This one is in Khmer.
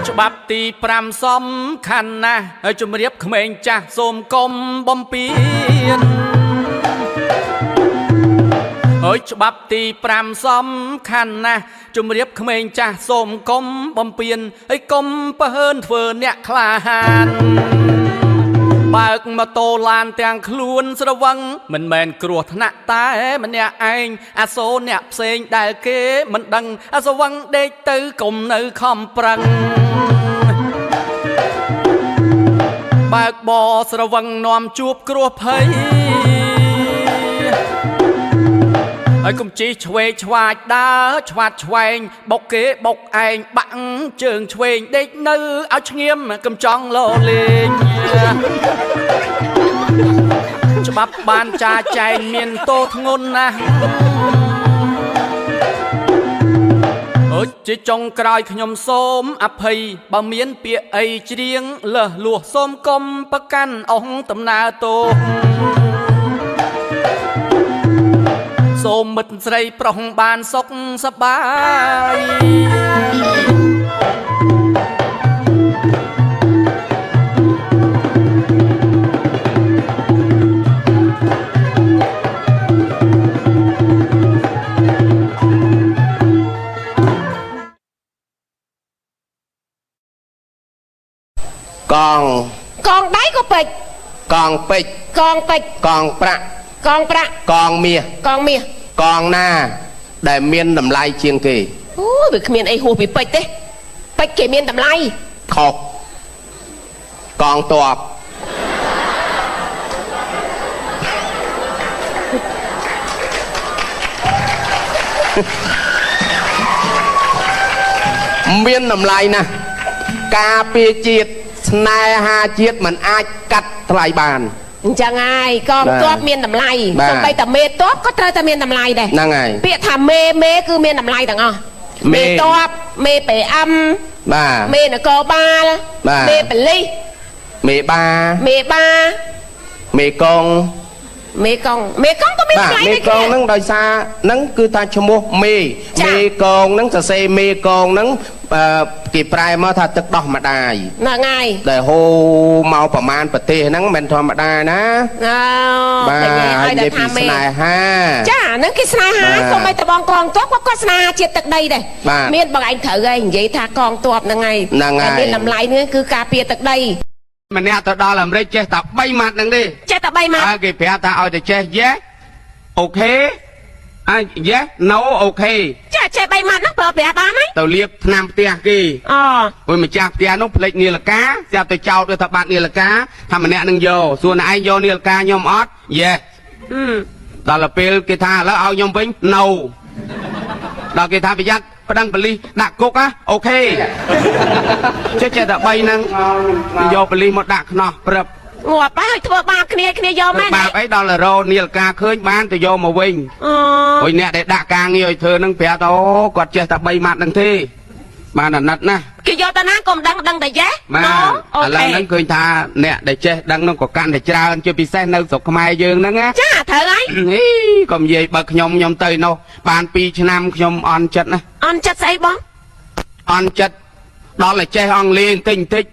ច្បាប់ទី5សំខាន់ណាស់ហើយជំរាបក្មេងចាស់សូមកុំបំពេញហើយច្បាប់ទី5សំខាន់ណាស់ជំរាបក្មេងចាស់សូមកុំបំពេញហើយកុំបើហើនធ្វើអ្នកក្លាហានបើកម៉ូតូឡានទាំងខ្លួនស្រវឹងមិនមែនគ្រោះថ្នាក់តែម្នាក់ឯងអាសូរអ្នកផ្សេងដែលគេមិនដឹងអាស្រវឹងដេកទៅកុំនៅខំប្រឹងបើកបរស្រវឹងនាំជួបគ្រោះភ័យហើយកុំជិះឆ្វេងឆ្វាចដើរឆ្វាតឆ្វែងបុកគេបុកឯងបាក់ជើងឆ្វេងដេកនៅឲ្យឆ្ងៀមកុំចង់លោលេងច្បាប់បានចាចែងមានទោសធ្ងន់ណាស់អូជាចុងក្រោយខ្ញុំសូមអភ័យបើមានពាក្យអីច្រៀងលើសលួសសូមកុំប្រកាន់អង្គដំណើរទោសសូមមិត្តស្រីប្រុសបានសុខសប្បាយកងដៃក៏ពេជ្រកងពេជ្រកងពេជ្រកងប្រាក់កងប្រាក់កងមាសកងណាដែលមានតម្លៃជាងគេអូយវាគ្មានអីហួសពីពេជ្រទេពេជ្រគេមានតម្លៃខុសកងទ័ពមានតម្លៃណាស់ការពារជាតិស្នេហាជាតិមិនអាចកាត់ថ្លៃបានអញ្ចឹងហើយកងទ័ពមានតម្លៃសូម្បីតែមេទ័ពក៏ត្រូវតែមានតម្លៃដែរហ្នឹងហើយពាក្យថាមេគឺមានតម្លៃទាំងអស់មេទ័ពមេ PM បាទមេនគរបាលមេប៉ូលីសមេកងក៏មានតម្លៃដែរមេកងហ្នឹងដោយសារហ្នឹងគឺថាឈ្មោះមេកងហ្នឹងសរសេរមេកងហ្នឹងគេប្រែមកថាទឹកដោះម្ដាយហ្នឹងហើយដែលហូរមកប្រមាណប្រទេសហ្នឹងមិនធម្មតាណាបាទហើយនិយាយពីស្នេហាចាហ្នឹងគេស្នេហាសូម្បីតែបងកងទ័ពក៏ស្នេហាជាតិទឹកដីដែរមានបងឯងត្រូវហើយនិយាយថាកងទ័ពហ្នឹងហើយតែមានតម្លៃនេះគឺការពារទឹកដីម្នាក់ទៅដល់អាមេរិកចេះតែ3ម៉ាត់ហ្នឹងទេចេះតែ3ម៉ាត់គេប្រាប់ថាឲ្យតែចេះ yes អូខេyes no អូខេចេះ3ម៉ាត់ហ្នឹងប្រើប្រាស់បានហើយទៅលាបថ្នាំផ្ទះគេអូម្ចាស់ផ្ទះនោះផ្លេចនាឡិកាស្រាប់ទៅចោទថាបាត់នាឡិកាថាម្នាក់នឹងយកសួរណែឯងយកនាឡិកាខ្ញុំអត់ yes ដល់ពេលគេថាឥឡូវឲ្យខ្ញុំវិញ no ដល់គេថាប្រយ័ត្នប្តឹងប៉ូលីសដាក់គុកអូខេចេះតែ3ហ្នឹងយកប៉ូលីសមកដាក់ខ្នោះព្រឹបងាប់ហើយធ្វើបាបគ្នាយកមែនបាបអីដល់រោនាឡិកាឃើញបានទៅយកមកវិញអូយអ្នកដែលដាក់ការងារឲ្យធ្វើហ្នឹងប្រាប់ថាអូគាត់ចេះតែ3ម៉ាត់ហ្នឹងទេបានអាណិតណាគេយកតាណាកុំដឹងតែយេអូឥឡូវហ្នឹងឃើញថាអ្នកដែលចេះដឹងហ្នឹងក៏កាន់តែច្រើនជាពិសេសនៅស្រុកខ្មែរយើងហ្នឹងណាចាត្រូវហើយកុំនិយាយបើខ្ញុំទៅនោះបាន2ឆ្នាំខ្ញុំអន់ចិត្តណាអន់ចិត្តស្អីបងអន់ចិត្តដល់តែចេះអង់គ្លេសបន្តិច